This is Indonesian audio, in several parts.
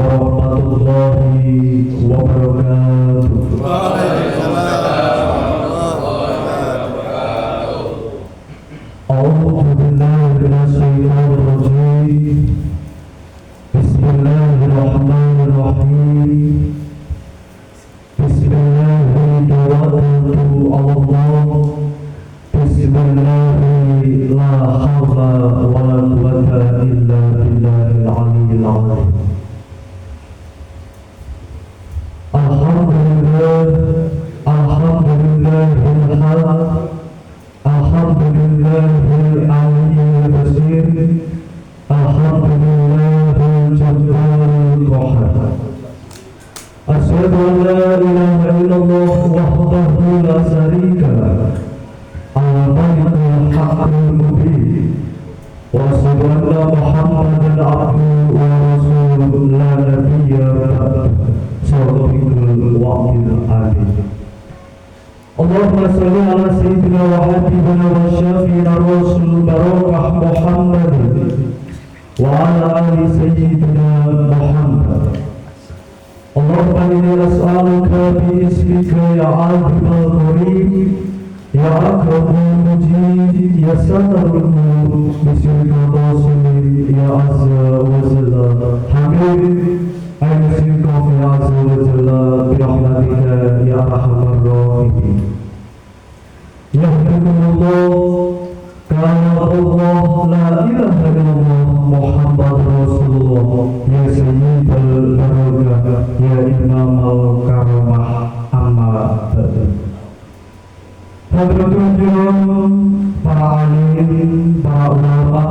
warahmatullahi wabarakatuh. A'udzu billahi minasyaitonir rajim. Bismillahirrahmanirrahim. Bismillahirrahmanirrahim. Bismillahi la hawla wa la quwwata illa billahil aliyyil azim. Alhamdulillah, alhamdulillahil hamd, alhamdulillahil aliyyil basir, alhamdulillahil jabbaril qahhar. Asyhadu an la ilaha illallah wahdahu la syarika lahu al-malikul haqqul mubin. Wa asyhadu anna Muhammadan abduhu wa rasuluhu la nabiyya ba'dahu. Shadiqul wa'dil amin. Allahumma salli ala sayyidina wa habibina wa syafi'ina rasul barakah Muhammadin wa ala ali sayyidina Muhammad. Allahumma inni as'aluka bi ismika ya azimul karim, ya akramul mujib, ya satarul nur, bismika rasulil, ya azza wa jalla hamid, aina sirka fi azza wa jalla, birahmatika ya arhamar rahimin. Yahdikumullah, kana Allah, la ilaha illallah, Muhammad Rasulullah, ya sayyidul barakah, ya imamal karamah, amma ba'du. Hadratul kiram, para alim, para ulama,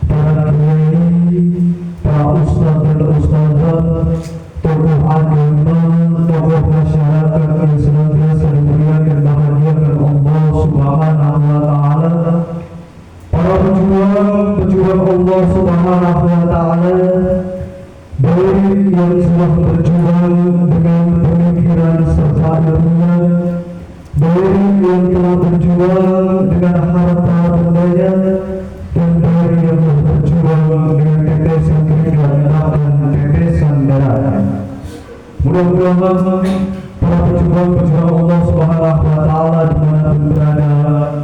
para kiai, para ustaz dan ustazah, tokoh agama, tokoh masyarakat yang senantiasa dimuliakan bahagiakan Allah Subhanahu wa taala, para pejuang Allah Subhanahu wa taala, baik yang sudah berjuang dengan pemikiran serta ilmunya, baik yang telah berjuang dengan harta bendanya, dan baik yang telah berjuang dengan tetesan keringat dan tetesan darah. Mudah-mudahan para pejuang-pejuang Allah Subhanahu wa taala dimanapun berada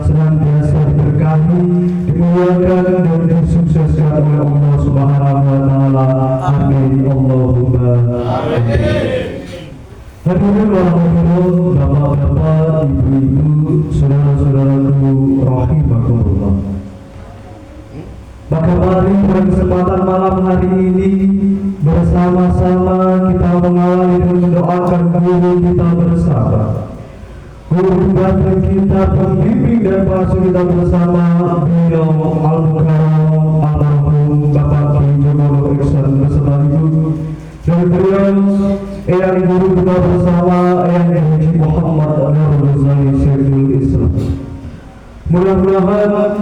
senantiasa diberkahi, dimuliakan dan disukseskan oleh Allah Subhanahu wa taala. Amin Allahumma amin. Hadirin warahmatullahi wabarakatuh, bapak, ibu-ibu, saudara-saudaraku rahimakumullah. Maka mari pada kesempatan malam hari ini bersama-sama kita mengawali dan mendoakan guru kita bersama, guru batin kita, pembimbing dan pengasuh kita bersama, beliau Al-Mukarram almarhum Bapak Kiai Jogono Ihsan beserta ibu, dan beliau Eyang guru kita bersama, Eyang Haji Muhammad Nurul Ghazali Syekhul Islam. Mudah-mudahan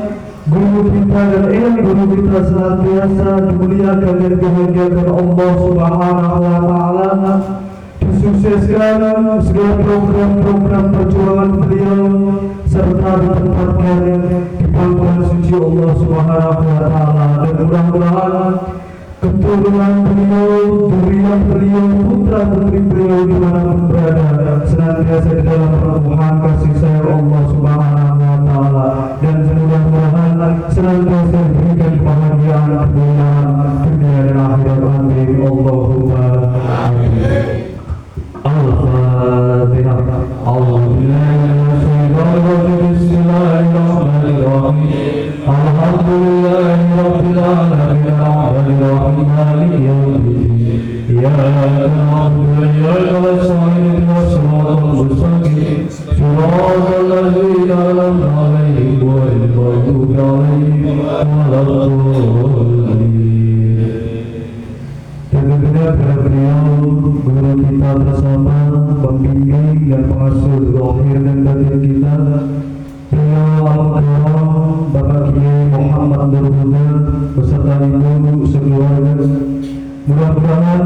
guru kita dan eyang guru kita senantiasa dimuliakan dan dibahagiakan Allah Subhanahu wa taala, disukseskan segala program-program perjuangan beliau serta ditempatkan di pangkuan suci Allah Subhanahu wa taala, dan mudah-mudahan keturunan beliau, zuriat beliau, putra putri beliau dimanapun berada senantiasa di dalam permuhaan kasih sayang Allah Subhanahu wa taala, dan mudah-mudahan senantiasa diberikan kebahagiaan kemuliaan dunia dan akhirat. Amin Allahumma amin. Al-Fatihah. Bismillahirrahmanirrahim. Alhamdulillahi rabbil alamin, arrahmanir maliki yaumiddin, iyyaka na'budu wa iyyaka nasta'in, ihdinas siratal mustaqim, siratal ladzina an'amta 'alaihim ghairil maghdubi 'alaihim waladdallin. Tentunya beliau guru kita bersama, pembimbing dan pengasuh zahir dan batin kita, beliau Al-Mukarram Bapak Kiai Muhammad Nurul beserta ibu sekeluarga. Mudah-mudahan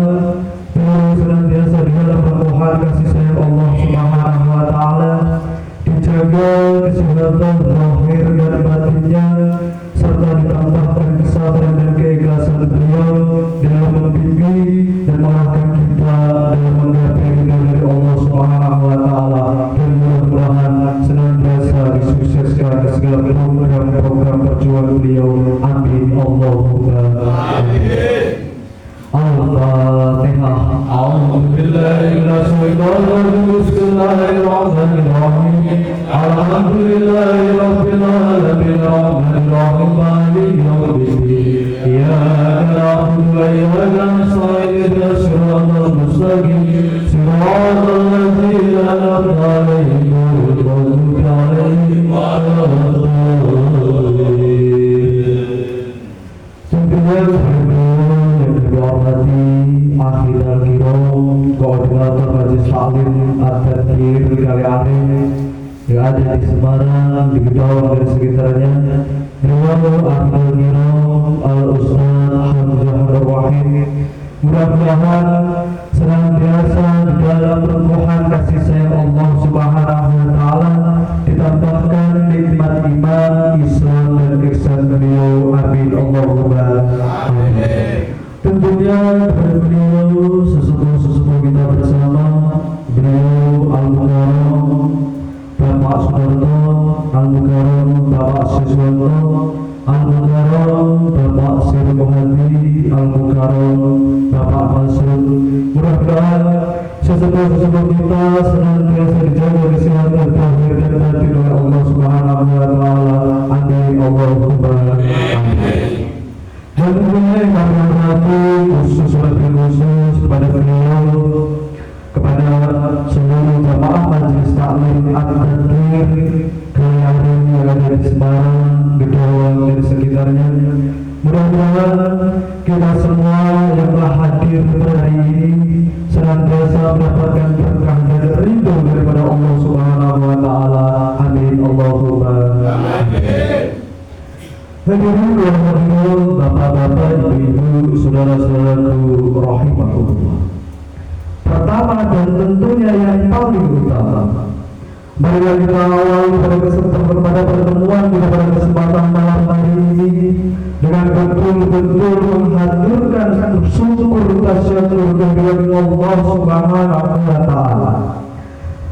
beliau senantiasa di dalam permohonan kasih sayang Allah Subhanahu wa taala, dijaga kesehatan zahir dan batinnya, serta ditambahkan kesabaran dan keikhlasan beliau dalam membimbing Bismillahirrahmanirrahim. Alhamdulillahirabbil alamin arrahmanirrahim maliki yaumiddin. Iyyaka na'budu wa iyyaka nasta'in ihdinas siratal mustaqim siratal ladzina an'amta 'alaihim ghairil maghdubi 'alaihim Koordinator Majelis Taklim At-Tadbir Kaliarim yang ada di Semarang, di Gedong dan sekitarnya, Riwayat Akhil Kiram Al-Ustaz Hamzah Ar-Wahid, mudah-mudahan senantiasa di dalam permohonan kasih sayang Allah Subhanahu wa Ta'ala, ditambahkan nikmat iman, Islam dan ihsan beliau. Amin Allahumma amin. Tentunya beliau sesepuh kita bersama, beliau Al-Mukarram Bapak Sudarto, Al-Mukarram Bapak Siswanto, Al-Mukarram Bapak Sir Muhadi, Al-Mukarram Bapak Masud. Mudah-mudahan sesepuh kita senantiasa dijaga kesehatan zahir dan batin oleh Allah Subhanahu wa Ta'ala. Amin Allahumma amin. Dan tentunya kami menghormati khusus kepada beliau, kepada seluruh jamaah Majelis Taklim At-Tadbir Kaliarim yang ada di Semarang, Gedong dan sekitarnya. Mudah-mudahan kita semua yang telah hadir pada hari ini senantiasa mendapatkan berkah dan ridho daripada Allah Subhanahu wa Ta'ala. Amin Allahumma amin. Hadirin rahimahullah, bapak-bapak, ibu-ibu, saudara-saudaraku rahimahullah. Pertama dan tentunya yang paling utama, marilah kita awali pada pertemuan kita pada kesempatan malam hari ini dengan betul-betul menghaturkan syukur tasyukur kehadirat Allah Subhanahu wa Ta'ala.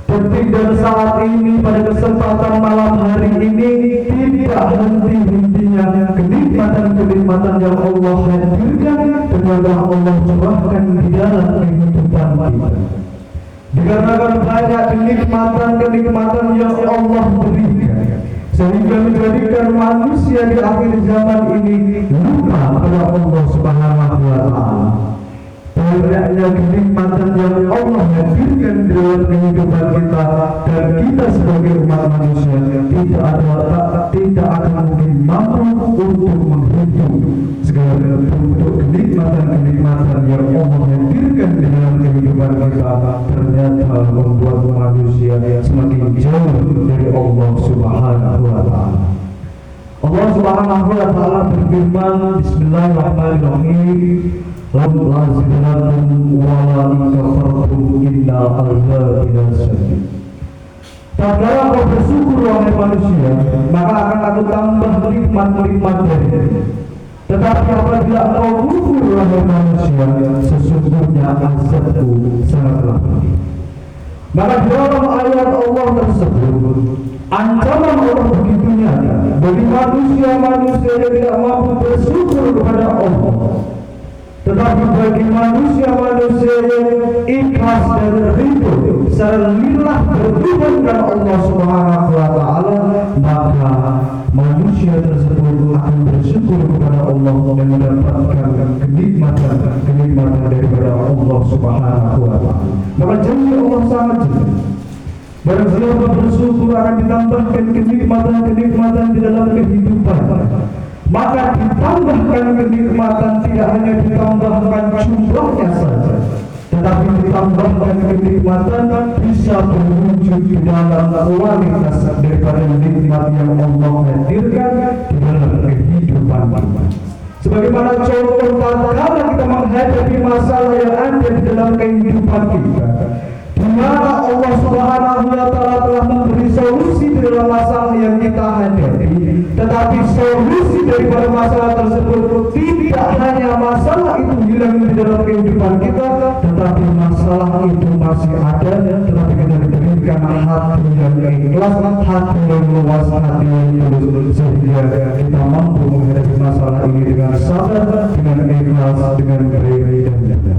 Detik dan saat ini pada kesempatan malam hari ini tidak henti-hentinya kenikmatan-kenikmatan yang Allah hadirkan dan yang Allah curahkan di dalam kehidupan kita. Dikarenakan banyak kenikmatan-kenikmatan yang Allah berikan, sehingga menjadikan manusia di akhir zaman ini lupa pada Allah Subhanahu wa Ta'ala. Banyaknya kenikmatan yang Allah hadirkan di dalam kehidupan kita, dan kita sebagai umat manusia tidak akan mungkin mampu untuk menghitung segala bentuk kenikmatan-kenikmatan yang Allah hadirkan di dalam kehidupan kita. Ternyata membuat manusia semakin jauh dari Allah Subhanahu wa Ta'ala. Allah Subhanahu wa Ta'ala berfirman, Bismillahirrahmanirrahim. Lam lazidanakum wa la kafartum inna azabina syadid. Tatkala kau bersyukur wahai manusia, maka akan aku tambah nikmat-nikmat darinya. Tetapi apabila kau kufur wahai manusia, sesungguhnya azabku sangatlah pedih. Maka dalam ayat Allah tersebut, ancaman Allah begitu nyata bagi manusia yang tidak mampu bersyukur kepada Allah. Tetapi bagi manusia yang ikhlas dan ridho secara lillah berhubung dengan Allah Subhanahu wa Ta'ala, maka manusia tersebut akan bersyukur kepada Allah dan mendapatkan kenikmatan daripada Allah Subhanahu wa Ta'ala. Maka janji Allah sangat jelas. Barang siapa bersyukur akan ditambahkan kenikmatan di dalam kehidupan. Maka ditambahkan kenikmatan, tidak hanya ditambahkan jumlahnya saja, tetapi ditambahkan kenikmatan bisa berwujud di dalam kualitas daripada nikmat yang Allah hadirkan di dalam kehidupan kita. Sebagaimana contoh tatkala kita menghadapi masalah yang ada di dalam kehidupan kita, di mana Allah Subhanahu wa Ta'ala telah memberi solusi di dalam masalah yang kita hadapi. Tetapi solusi daripada masalah tersebut tidak hanya masalah itu hilang di dalam kehidupan kita, tetapi masalah itu masih ada, tetapi kita diberikan hati yang ikhlas, hati yang luas, hati yang tulus, sehingga kita mampu menghadapi masalah ini dengan sabar, dengan ikhlas, dengan baik dan benar.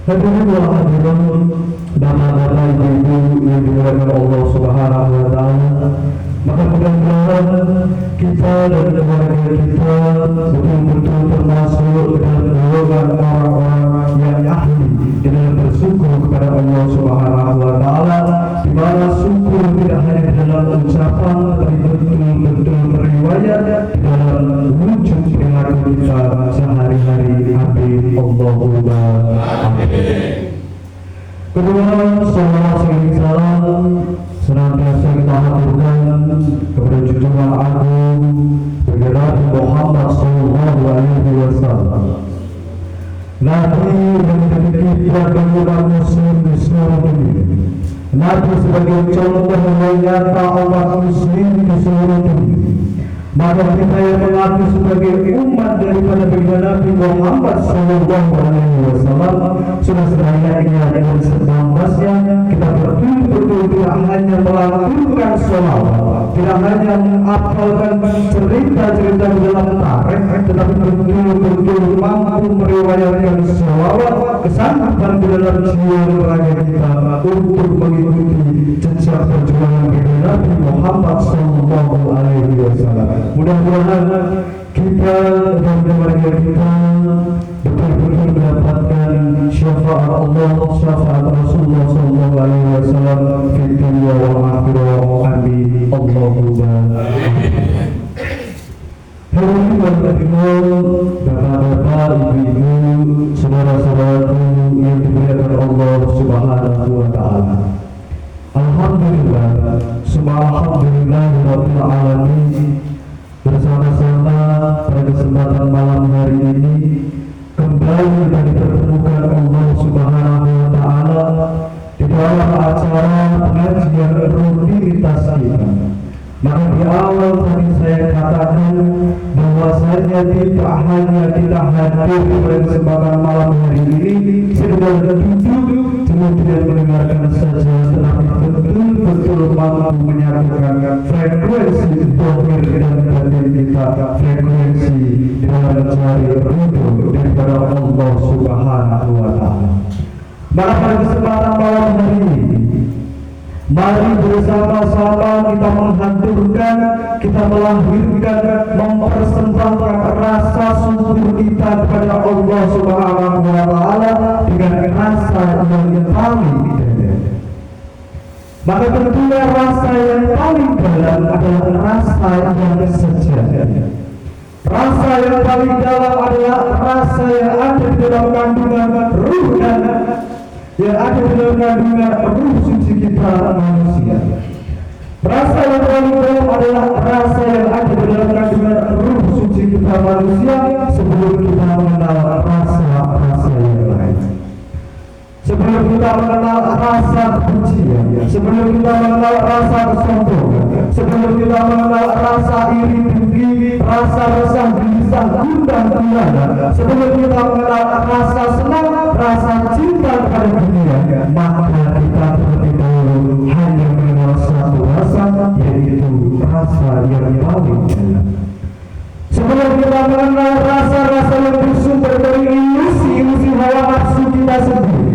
Hadirin wa hadirin, bapak-bapak, ibu-ibu yang dimuliakan Allah Subhanahu wa taala. Maka mudah-mudahan kita dan keluarga kita betul-betul termasuk dalam golongan orang-orang yang ahli di dalam bersyukur kepada Allah Subhanahu wa taala, di mana syukur tidak hanya di dalam ucapan tapi betul-betul berriwayat di dalam wujud perilaku kita sehari-hari. Amin Allahumma amin. Kedua, salawat serta salam senantiasa kita haturkan kepada junjungan agung Nabi Muhammad sallallahu alaihi wasallam, Nabi yang menjadi kiblat bagi umat muslim di seluruh dunia, Nabi sebagai contoh yang nyata umat muslim di seluruh dunia. Maka kita yang mengaku sebagai umat daripada baginda Nabi Muhammad sallallahu alaihi wasallam sudah selayaknya dan sepantasnya kita betul-betul tidak hanya melakukan sholawat, tidak hanya menghafalkan cerita-cerita di dalam tarikh, tetapi betul-betul mampu meriwayatkan sholawat kesanggupan di dalam jiwa raga kita untuk mengikuti jejak perjuangan baginda Nabi Muhammad sallallahu alaihi wasallam. Mudah-mudahan kita dan keluarga kita betul-betul mendapatkan syafaat Allah, syafaat Rasulullah sallallahu alaihi wasallam fi dunya wal akhirah. Amin Allahumma amin. Hadirin wa hadirat, bapak-bapak, ibu-ibu, saudara-saudaraku yang dimuliakan Allah Subhanahu wa taala. Alhamdulillah, alhamdulillah rabbil alamin. Bersama-sama pada kesempatan malam hari ini kembali kita dipertemukan Allah Subhanahu wa taala di dalam acara pengajian rutinitas kita. Maka di awal tadi saya katakan bahwasanya tidak hanya kita hadir pada kesempatan malam hari ini sekedar duduk kemudian mendengarkan saja, tetapi betul-betul mampu menyatukan frekuensi zahir dan batin kita, frekuensi dalam mencari ridho daripada Allah Subhanahu wa taala. Maka pada kesempatan malam hari ini, mari bersama-sama kita menghaturkan, kita melahirkan, mempersembahkan rasa syukur kita kepada Allah Subhanahu wa taala dengan rasa yang paling dalam. Maka tentunya rasa yang paling dalam adalah rasa yang sejati. Rasa yang paling dalam adalah rasa yang ada di dalam kandungan ruh dan yang ada di dalam kandungan ruh suci kita manusia. Rasa yang paling dalam adalah rasa yang ada di dalam kandungan ruh suci kita manusia sebelum kita mengenal rasa-rasa yang lain. Sebelum kita mengenal rasa kebencian, sebelum kita mengenal rasa kesombongan, sebelum kita mengenal rasa iri dengki, rasa resah gelisah gundah gulana, sebelum kita mengenal rasa senang, rasa cinta kepada dunia, maka kita terlebih dahulu hanya mengenal satu rasa, yaitu rasa yang paling dalam. Sebelum kita mengenal rasa-rasa yang bersumber dari ilusi-ilusi hawa nafsu kita sendiri,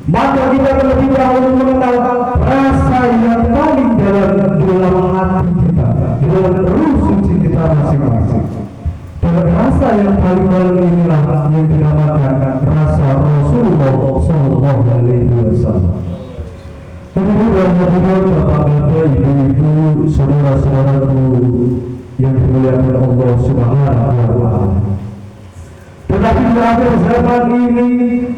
maka kita terlebih dahulu mengenal rasa yang paling dalam hati kita, di dalam ruh suci kita masing-masing. Dan rasa yang paling dalam inilah yang dinamakan rasa Rasulullah sallallahu alaihi wasallam. Kemudian bapak-bapak, ibu-ibu, saudara-saudaraku yang dimuliakan Allah Subhanahu wa taala. Tetapi di akhir zaman ini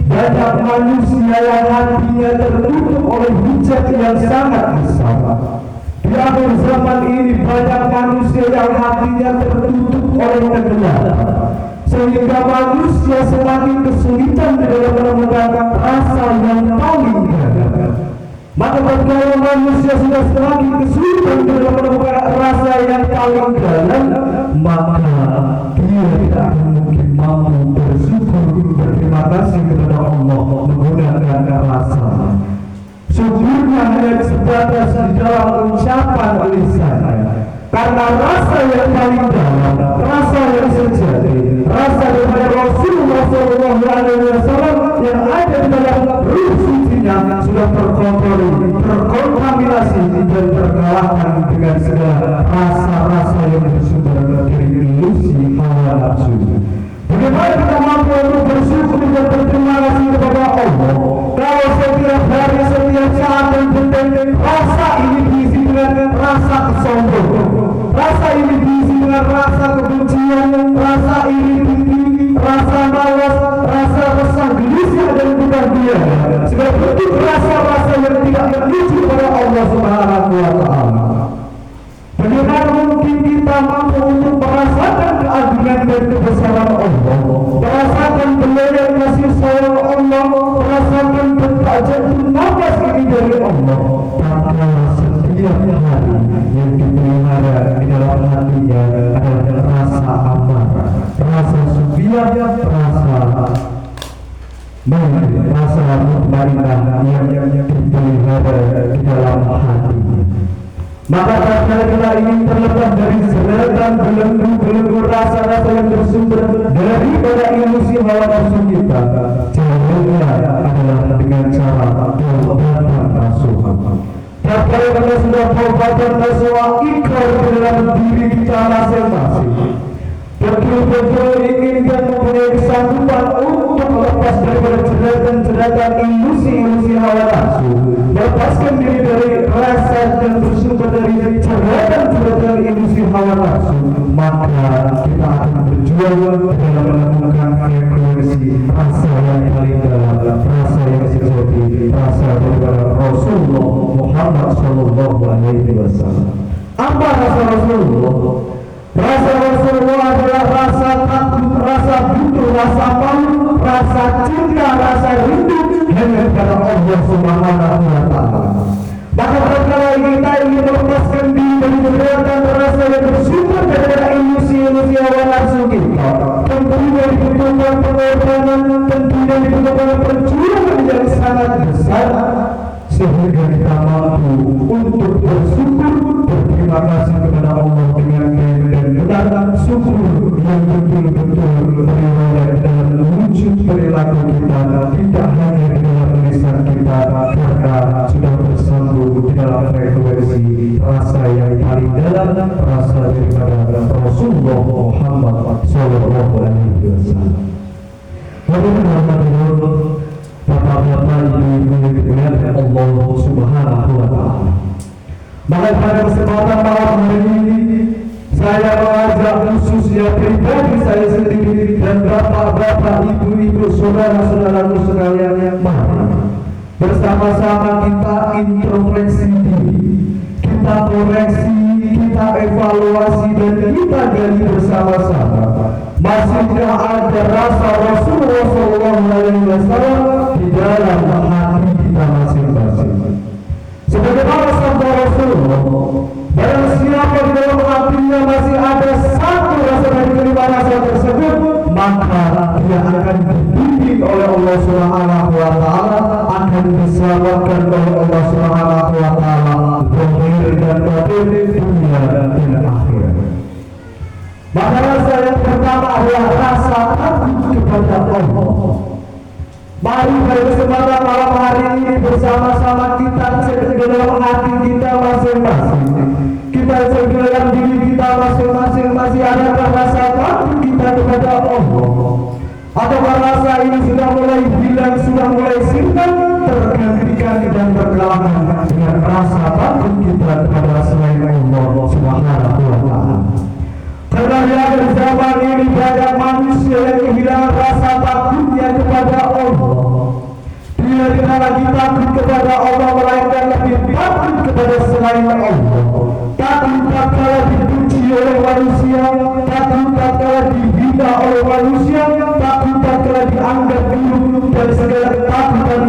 banyak manusia yang hatinya tertutup oleh hujat yang sangat besar. Di akhir zaman ini banyak manusia yang hatinya tertutup oleh kegelapan, sehingga manusia semakin kesulitan di dalam menemukan rasa yang paling dalam. Maka bagaimana manusia sudah semakin kesulitan di dalam menemukan rasa yang paling dalam, maka dia tidak mungkin mampu bersyukur, berterima kasih kepada Allah menggunakan rasa. Syukurnya hanya sebatas di dalam ucapan lisannya, karena rasa yang paling dalam, rasa yang sejati, rasa dari Rasulullah SAW yang ada di dalam hatinya sudah terkontaminasi dan terkalahkan dengan segala rasa-rasa yang bersumber dari ilusi hawa nafsu. Bagaimana kita mampu untuk bersyukur dan berterima kasih kepada Allah kalau setiap hari, setiap saat dan detik rasa ini diisi dengan rasa kesombongan, rasa ini diisi dengan rasa kebencian, rasa iri hati, rasa malas, rasa resah, gelisah dan kebahagiaan, segala bentuk rasa-rasa yang tidak menuju kepada Allah Subhanahu wa Ta'ala. Bagaimana mungkin kita mampu untuk merasakan keagungan dan kebesaran Allah, merasakan belayar kasih sayang Allah, merasakan bertajam nafas ini dari Allah, tanpa setiap hari yang dipelihara di dalam hatinya adalah rasa amarah, rasa subiah, rasa mutmainah yang dipelihara di dalam hatinya. Maka tatkala kita ingin terlepas dari seratan belenggu rasa-rasa yang bersumber daripada ilusi hawa nafsu kita, caranya adalah dengan cara taubatan nasuha. Tatkala kita sudah taubatan nasuha, ikrar di dalam diri kita masing-masing, betul-betul ingin dan mempunyai kesanggupan untuk melepas daripada jeratan ilusi hawa nafsu, melepaskan diri dari rasa dan bersumber dari jeratan ilusi hawa nafsu, maka kita akan berjuang dalam menemukan frekuensi rasa yang paling dalam, rasa yang sejati, rasa daripada Rasulullah Muhammad Sallallahu Alaihi Wasallam. Apa rasa Rasulullah? Rasa Rasulullah adalah rasa takut, rasa butuh, rasa malu, rasa cinta, rasa rindu hanya kepada Allah Subhanahu wa Ta'ala. Maka tatkala kita ingin melepaskan diri dari jeratan rasa yang bersumber dari ilusi hawa nafsu kita, tentunya dibutuhkan pengorbanan, tentunya dibutuhkan perjuangan yang sangat besar, sehingga kita mampu untuk bersyukur, berterima kasih kepada Allah dengan benar syukur yang betul-betul beribadah dalam wujud perilaku kita, tidak hanya di dalam lisan kita, karena sudah bersambung di dalam frekuensi rasa yang paling dalam, rasa daripada Rasulullah Muhammad Sallallahu Alaihi Wasallam. Hadirin Bapak-bapak, ibu-ibu yang dimuliakan Allah Subhanahu wa Ta'ala. Maka pada kesempatan malam hari ini saya mengajak khususnya pribadi saya sendiri dan bapak-bapak, ibu-ibu, saudara-saudaraku sekalian, mari bersama-sama kita introspeksi diri, kita koreksi, kita evaluasi dan kita gali bersama-sama. Masihkah ada rasa Rasulullah Sallallahu Alaihi Wasallam di dalam hati kita masing-masing? Sebagaimana sabda Rasulullah, barang siapa di dalam hatinya masih ada satu rasa dari kelima rasa tersebut, maka dia akan dibimbing oleh Allah Subhanahu wa Ta'ala, akan diselamatkan oleh Allah Subhanahu wa Ta'ala zahir dan batin, dunia dan akhirat. Maka rasa yang pertama adalah rasa takut kepada Allah. Mari pada kesempatan malam hari ini bersama-sama kita cek ke dalam hati kita masing-masing. Kita cek ke dalam diri kita masing-masing, masih adakah rasa takut kita kepada Allah? Ataukah rasa ini sudah mulai hilang, sudah mulai sirna, tergantikan dan terkalahkan dengan rasa takut kita kepada selain Allah Subhanahu wa Ta'ala? Karena di akhir zaman ini banyak manusia yang kehilangan rasa takutnya kepada Allah. Dia tidak lagi takut kepada Allah, melainkan lebih takut kepada selain Allah. Takut tatkala dipuji oleh manusia, takut tatkala dihina oleh manusia, takut tatkala dianggap buruk, dan segala ketakutan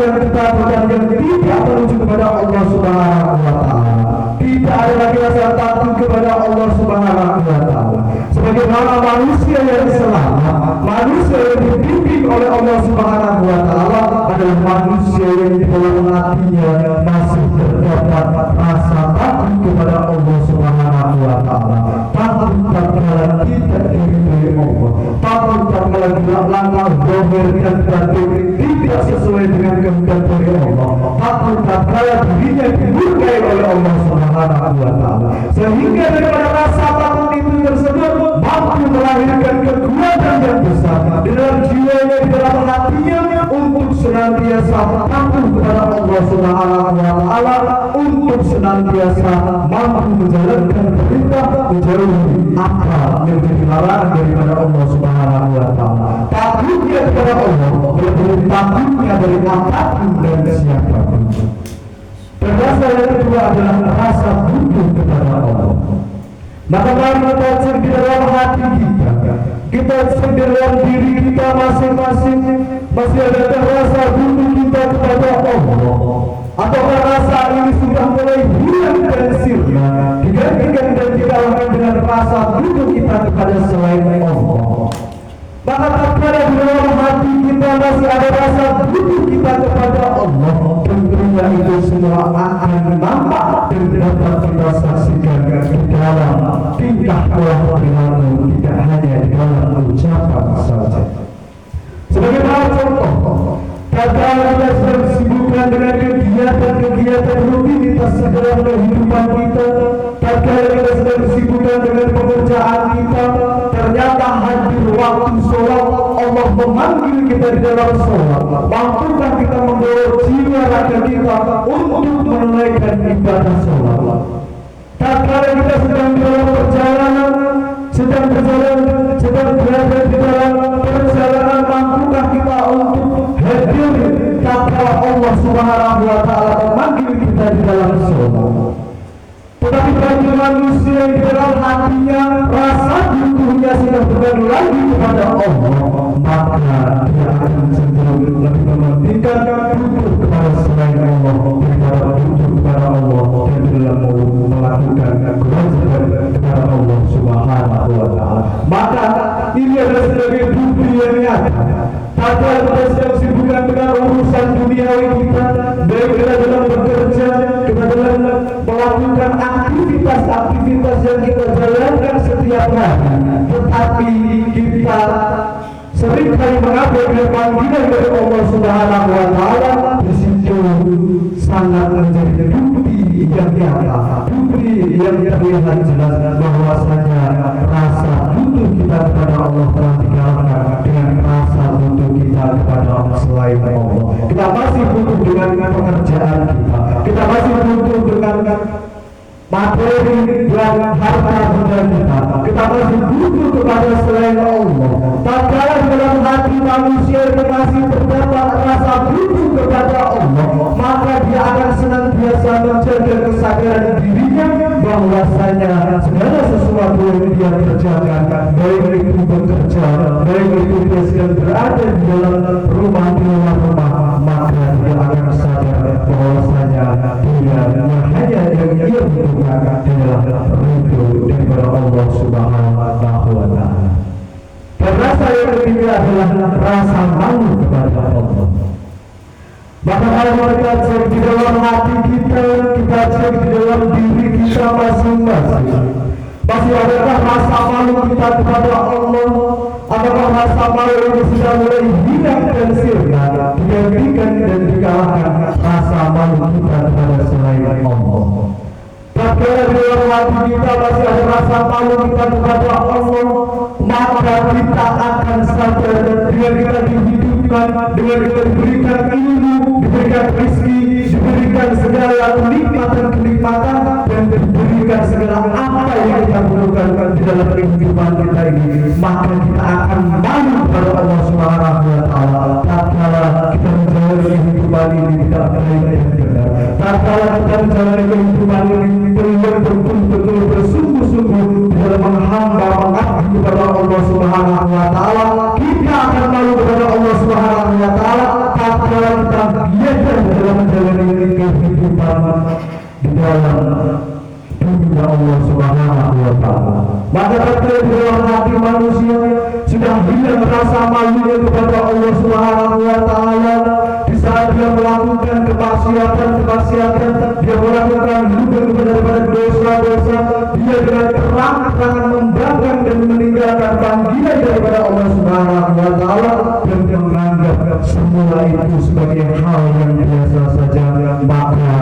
yang tidak menuju kepada Allah Subhanahu wa Ta'ala. Tidak ada lagi rasa takut kepada Allah Subhanahu wa Ta'ala. Sebagaimana manusia yang selamat, manusia yang dibimbing oleh Allah Subhanahu wa Ta'ala adalah manusia yang di dalam hatinya masih terdapat rasa takut kepada Allah Subhanahu wa Ta'ala. Takut tatkala tidak diridhoi Allah, takut tatkala langkah zahir dan batin tidak sesuai dengan kehendak dari Allah, senantiasa patuh kepada Allah Subhanahu wa taala, untuk senantiasa mampu menjalankan perintah, menjauhi apa yang dilarang daripada Allah Subhanahu wa taala. Takutnya kepada Allah berbeda takutnya dari apapun dan siapapun. Dan rasa yang kedua adalah rasa butuh kepada Allah. Maka mari kita cek di dalam hati kita cek di dalam diri kita masing-masing, masih ada rasa butuh kita kepada Allah, ataukah rasa ini sudah mulai hilang dan sirna, digantikan dan dikalahkan dengan rasa butuh kita kepada selain Allah. Maka tatkala di dalam hati kita masih ada rasa butuh kita kepada Allah, tentunya itu semua akan nampak dan dapat kita saksikan di dalam tingkah perilaku, tidak hanya di dalam ucapan saja. Sebagai contoh, tatkala kita sedang disibukkan dengan kegiatan rutinitas dalam kehidupan kita, tatkala kita sedang disibukkan dengan pekerjaan kita, ternyata hadir waktu sholat, Allah memanggil kita di dalam sholat. Mampukah kita membawa jiwa raga kita untuk menunaikan ibadah sholat? Tatkala kita sedang dalam perjalanan, sedang berada di dalam perjalanan, mampukah kita untuk hadir tatkala Allah Subhanahu wa taala memanggil kita di dalam sholat? Tetapi bagi manusia yang di dalam hatinya rasa butuhnya sudah bukan lagi kepada Allah, maka dia akan cenderung lebih mementingkan butuh kepada selain Allah daripada butuh kepada Allah, dan dalam melakukan kewajiban kepada Allah Subhanahu wa taala. Maka ini adalah sebagai bukti yang nyata. Tatkala kita sedang sibukkan dengan urusan duniawi kita, baik kita dalam bekerja, kita dalam melakukan aktivitas yang kita jalankan setiap hari, tetapi kita seringkali mengabaikan panggilan dari Allah Subhanahu wa taala. Di situ sangat menjadi bukti yang nyata, bukti yang terlihat jelas bahwasanya rasa butuh kita kepada Allah telah dikalahkan dengan rasa butuh kita kepada selain Allah. Kita masih butuh dengan pekerjaan kita masih butuh dengan materi dan harta benda kita masih butuh kepada selain Allah. Tatkala dalam hati manusia itu masih terdapat rasa butuh kepada Allah, maka dia akan senantiasa menjaga kesadaran dirinya bahwasanya segala sesuatu yang dia kerjakan, baik itu bekerja, baik itu dia sedang berada di dalam rumah, di luar rumah, maka dia akan sadar bahwasanya dia hanya yang ia butuhkan adalah ridho daripada Allah Subhanahu wa taala. Dan rasa yang ketiga adalah rasa malu kepada Allah. Maka kalau kita cek di dalam hati kita cek di dalam diri kita masing-masing, masih adakah rasa malu kita kepada Allah? Apakah rasa malu itu sudah mulai hilang dan sirna, digantikan dan dikalahkan rasa malu kita kepada selain Allah? Tatkala di dalam hati kita masih ada rasa malu kita kepada Allah, maka kita akan sadar dengan kita dihidupkan, dengan kita diberikan ilmu, diberikan rezeki, diberikan segala kenikmatan, dan diberikan segala apa yang kita butuhkan di dalam kehidupan kita ini, maka kita akan malu kepada Allah Subhanahu wa taala. Tatkala kita menjalani kehidupan ini tidak baik dan benar, tatkala kita menjalani kehidupan ini betul-betul bersungguh-sungguh di dalam menghamba mengabdi kepada Allah Subhanahu wa taala, kita akan malu kepada Allah Subhanahu wa taala tatkala kita biasa dalam menjalani kehidupan di dalam dunia Allah Subhanahu wa taala. Maka tatkala di dalam hati manusia sudah hilang rasa malunya kepada Allah Subhanahu wa taala, di saat dia melakukan kemaksiatan, dia melakukan hubungan daripada dosa-dosa, dia dengan terang-terangan membangkang dan meninggalkan panggilan daripada Allah Subhanahu wa taala dan menganggap semua itu sebagai hal yang biasa saja, maka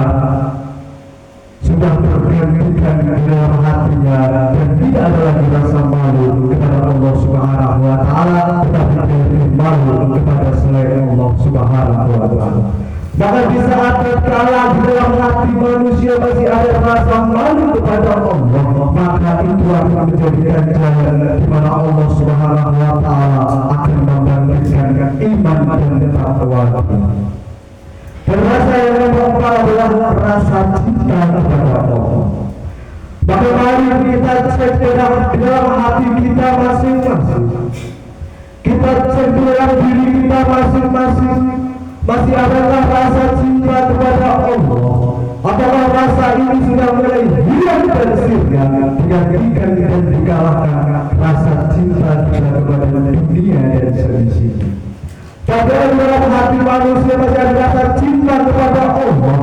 sudah tergantikan di dalam hatinya dan tidak ada lagi rasa malu kepada Allah Subhanahu wa taala, tetapi dia malu kepada selain Allah Subhanahu wa Ta'ala. Maka di saat tatkala di dalam hati manusia masih ada rasa malu kepada Allah, maka itu akan menjadikan jalan di mana Allah Subhanahu wa Ta'ala akan membangkitkan iman dan takwa. Dan rasa yang keempat adalah rasa cinta kepada Allah. Maka mari kita cek dalam hati kita masing-masing. Kita cek dalam diri kita masing-masing. Masih adakah rasa cinta kepada Allah? Apakah rasa ini sudah mulai hilang dan sirna digantikan dan dikalahkan rasa cinta kita kepada dunia dan seisinya? Padahal dalam hati manusia masih ada rasa cinta kepada Allah,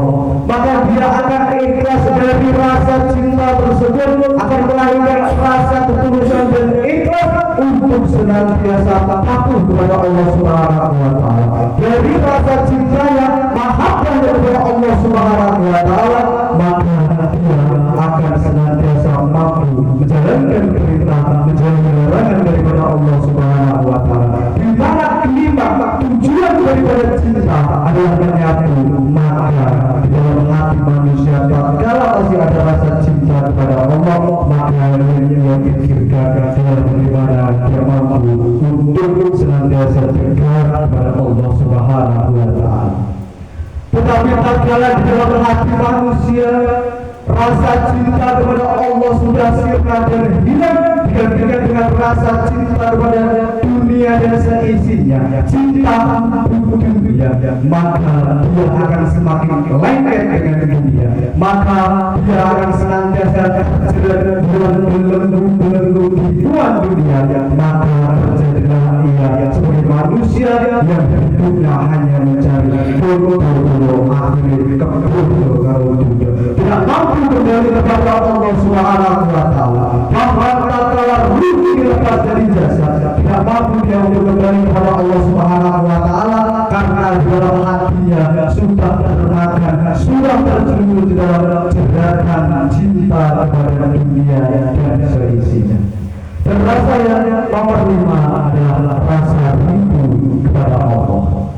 maka dia akan ikhlas dari rasa cinta tersebut, akan melahirkan rasa ketulusan dan ikhlas untuk senantiasa patuh kepada Allah Subhanahu wa Ta'ala. Dari rasa cintanya, mahabbahnya kepada Allah Subhanahu wa Ta'ala, maka dia akan senantiasa mampu menjalankan perintah, menjalankan larangan daripada Allah Subhanahu wa Ta'ala. Di mana kelima tujuan daripada cinta adalah menyatu, maka di dalam hati manusia tatkala masih ada rasa cinta kepada Allah, maka dia pikirkan dalam beribadah dia mampu untuk senantiasa dekat kepada Allah Subhanahu wa Ta'ala. Tetapi tatkala di dalam hati manusia rasa cinta kepada Allah sudah sirna dan hilang, digantikan dengan rasa cinta kepada dunia dan seisinya, cinta untuk dunia, maka dia akan semakin lengket dengan dunia, maka dia akan senantiasa terjerat dalam belenggu kehidupan dunia, maka terjadilah ia sebagai manusia yang hidupnya hanya mencari bodoh akhir kebodoh kalau dunia, tidak mampu kembali kepada Allah Subhanahu wa Ta'ala. Bahkan tatkala ruh dilepas dari jasad, tidak mampu dia untuk kembali kepada Allah Subhanahu wa Ta'ala, karena dalam hatinya sudah termakan, sudah terjerumus di dalam jeratan cinta kepada dunia dan seisinya. Dan rasa yang nomor 5 adalah rasa rindu kepada Allah.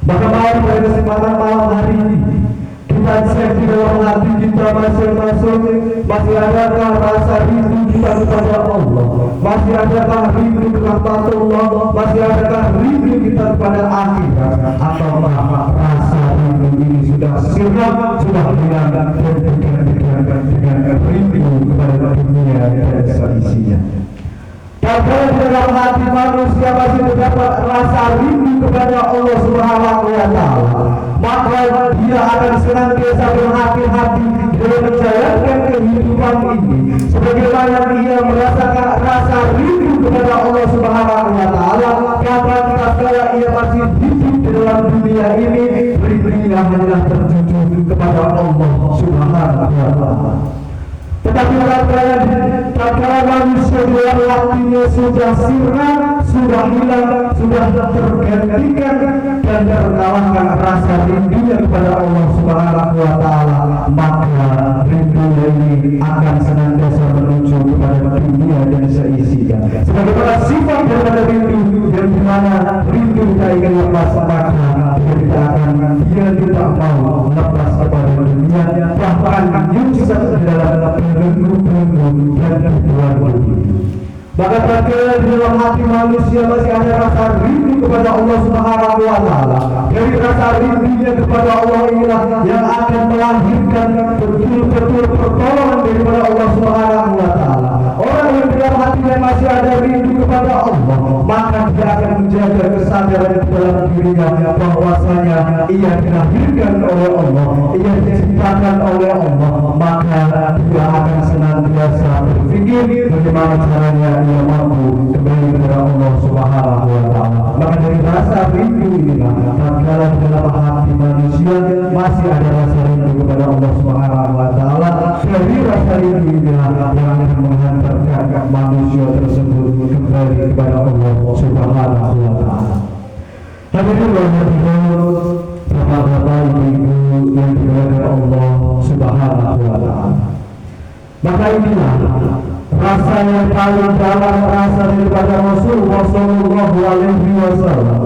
Maka mari pada kesempatan malam hari ini kita cek di dalam hati kita masing-masing, masih adakah rasa rindu kita kepada Allah? Masih adakah rindu kepada Allah? Masih adakah rindu kita kepada akhirat? Atau rasa rindu ini sudah sirna, sudah hilang dan digantikan dengan rindu kepada dunia dan seisinya? Padahal dalam hati manusia masih terdapat rasa rindu kepada Allah Subhanahu wa Ta'ala, maka dia akan senantiasa berhati-hati dalam menjalankan kehidupan ini, sebagaimana ia merasakan rasa rindu kepada Allah Subhanahu wa Ta'ala. Bahkan tatkala ia masih hidup di dalam dunia ini, rindunya hanyalah tertuju kepada Allah Subhanahu wa Ta'ala. Tetapi tatkala manusia dalam hatinya sudah sirna, sudah hilang, sudah tergantikan dan terkalahkan rasa rindunya kepada Allah Subhanahu wa Ta'ala, maka rindunya ini akan senantiasa menuju kepada dunia dan seisinya. Sebagaimana sifat daripada rindu, yang dimana rindu tak ingin lepas, maka dia tidak mau lepas kepada dunia, bahkan menyusat di dalam belenggu dan kehidupan dunia. Maka tatkala di dalam hati manusia masih ada rasa rindu kepada Allah Subhanahu wa Ta'ala, dari rasa rindunya kepada Allah inilah yang akan melahirkan betul-betul pertolongan daripada Allah Subhanahu wa Ta'ala. Orang yang di dalam hatinya masih ada rindu kepada Allah, maka dia akan menjaga kesadaran di dalam dirinya bahwasanya ia dilahirkan oleh Allah, ia diciptakan oleh Allah, maka dia akan senantiasa berpikir bagaimana caranya ia mampu kembali kepada Allah Subhanahu wa Ta'ala. Maka dari rasa rindu inilah, tatkala di dalam hati manusia masih ada rasa rindu kepada Allah Subhanahu wa Ta'ala, dari rasa rindu inilah yang akan menghantarkan manusia tersebut kembali kepada Allah Subhanahu wa Ta'ala. Hadirin bapak-bapak, ibu-ibu yang dimuliakan Allah Subhanahu wa Ta'ala. Maka inilah rasa yang paling dalam rasa daripada Rasulullah Sallallahu Alaihi Wasallam,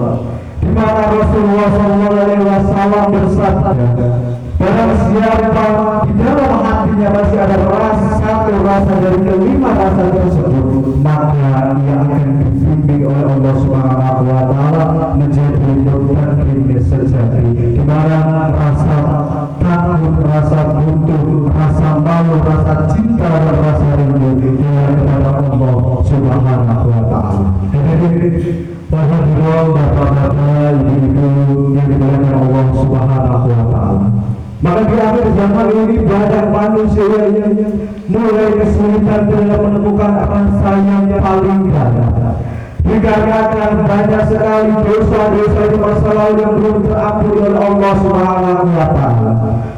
di mana Rasulullah Sallallahu Alaihi Wasallam bersabda, barang siapa di dalam hatinya masih ada satu rasa dari kelima rasa tersebut, maka ia akan dibimbing oleh Allah Subhanahu Wa Taala menjadi mukmin sejati, di mana rasa takut, rasa butuh, rasa malu, rasa cinta dan rasa rindu kepada Allah Subhanahu Wa Taala. Wahai bapak-bapak, ibu-ibu yang dimuliakan Allah Subhanahu Wa Taala. Maka di akhir zaman ini banyak manusia yang mulai kesulitan dalam menemukan rasa yang paling dalam. Dikarenakan banyak sekali dosa-dosa di masa lalu yang belum terampuni oleh Allah Subhanahu Wa Taala.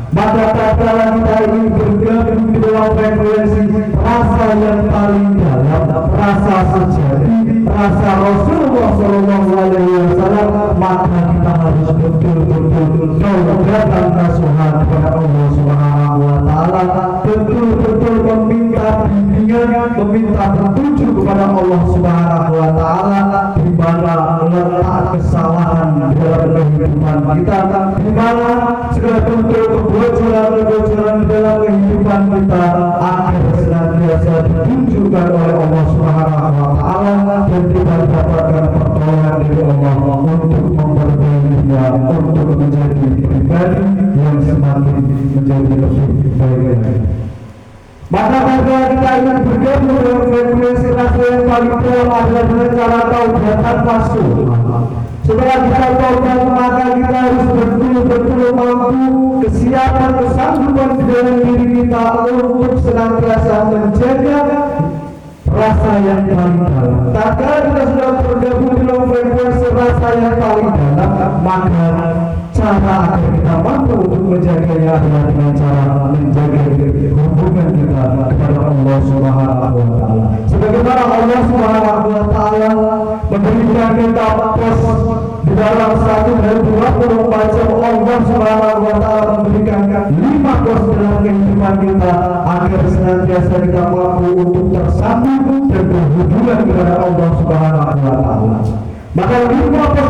Maka tatkala kita ingin bergabung di dalam frekuensi rasa yang paling dalam, rasa sejati, rasa Rasulullah Sallallahu Alaihi Wasallam, maka kita harus betul-betul taubat nasuhan kepada Allah Subhanahu Wa Taala, betul-betul meminta bimbingan, meminta petunjuk kepada Allah Subhanahu Wa Taala, di mana letak kesalahan dalam kehidupan kita, di mana segala bentuk kebocoran dalam kehidupan kita akan senantiasa ditunjukkan oleh Allah Subhanahu Wa Taala, dan kita dapatkan pertolongan dari Allah untuk memperbaikinya, untuk menjadi pribadi yang semakin menjadi lebih baik lagi. Maka karena kita ingin bergabung dengan frekuensi rasa yang paling dalam adalah dengan cara taubat tanpa sunnah. Setelah kita taubat, maka kita harus betul-betul mampu kesiapan, kesanggupan di dalam diri kita untuk senantiasa menjaga rasa yang paling dalam. Tatkala kita sudah bergabung dalam frekuensi rasa yang paling dalam, maka cara agar kita mampu untuk menjaganya adalah dengan cara menjaga hubungan kita kepada Allah Subhanahu Wa Taala. Sebagaimana Allah Subhanahu Wa Taala memberikan kita pos di dalam 1 dari 24 jam, Allah Subhanahu Wa Taala memberikan 5 pos dalam kehidupan kita agar senantiasa kita mampu untuk tersambung dan berhubungan kepada Allah Subhanahu Wa Taala. Maka 5 pos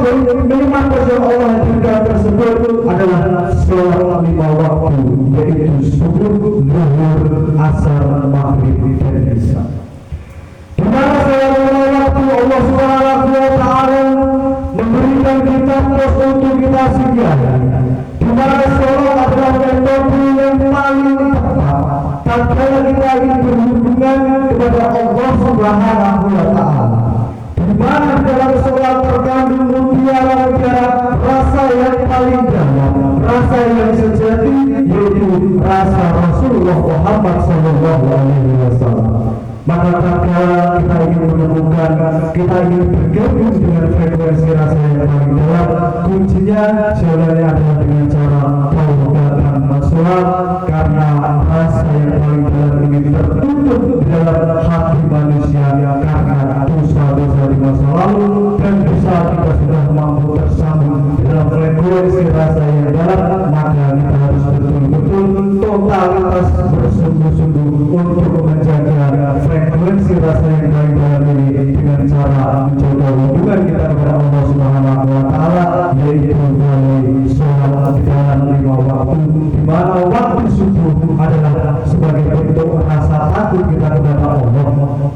yang Allah hadirkan tersebut adalah sholat 5 waktu, yaitu subuh, zuhur, asar, maghrib, dan isya. Di mana sholat 5 waktu Allah Subhanahu Wa Taala memberikan kita pos untuk kita singgah, di mana sholat adalah metode yang paling tepat tatkala kita ingin berhubungan kepada Allah Subhanahu Wa Taala, di mana dalam sholat terkandung mutiara rasa yang paling dalam, rasa yang sejati, yaitu rasa Rasulullah Muhammad Sallallahu Alaihi Wasallam. Maka tatkala kita ingin menemukan, kita ingin bergabung dengan frekuensi rasa yang paling dalam, kuncinya sebenarnya adalah dengan cara taubat dan nasuhan, karena rasa yang paling dalam ini tertutup di dalam hati manusia karena dosa-dosa di masa lalu, dan bisa kita sudah mampu tersambung dalam frekuensi rasa yang dalam, maka kita harus betul-betul totalitas bersungguh-sungguh untuk menjaga frekuensi rasa yang paling dalam ini dengan cara mencoba hubungan kita kepada Allah Subhanahu Wa Taala, yaitu melalui sholat di dalam 5 waktu, di mana waktu subuh adalah sebagai bentuk rasa takut kita kepada Allah,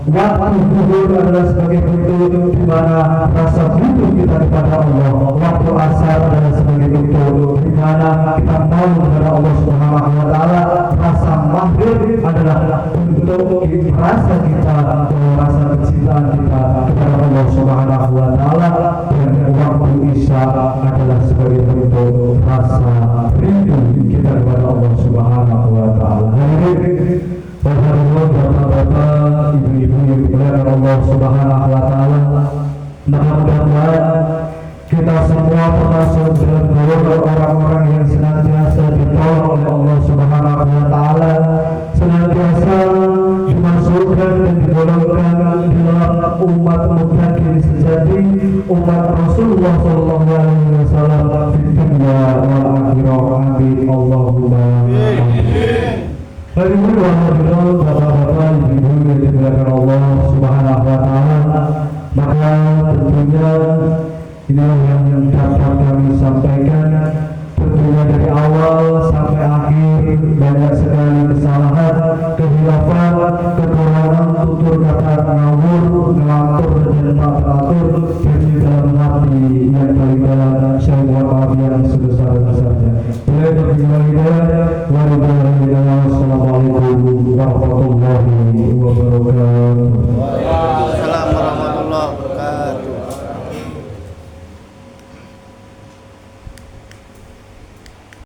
waktu zuhur adalah sebagai bentuk di mana rasa butuh kita kepada Allah, waktu asar adalah sebagai bentuk di mana kita mau kepada Allah Subhanahu Wa Taala, rasa maghrib adalah bentuk rasa kita, rasa kecintaan kita kepada Allah Subhanahu Wa Taala, dan waktu isya adalah sebagai bentuk rasa rindu kita kepada Allah Subhanahu Wa Taala. Bapak-bapak, ibu-ibu yang dimuliakan Allah Subhanahu Wa Taala, mudah-mudahan kita semua termasuk dalam golongan orang-orang yang senantiasa ditolong oleh Allah Subhanahu Wa Taala, senantiasa dimasukkan dan digolongkan di dalam umat mukmin sejati, umat Rasulullah Sallallahu Alaihi Wasallam di dunia wal akhirah. Amin Allahumma amin. Hari ini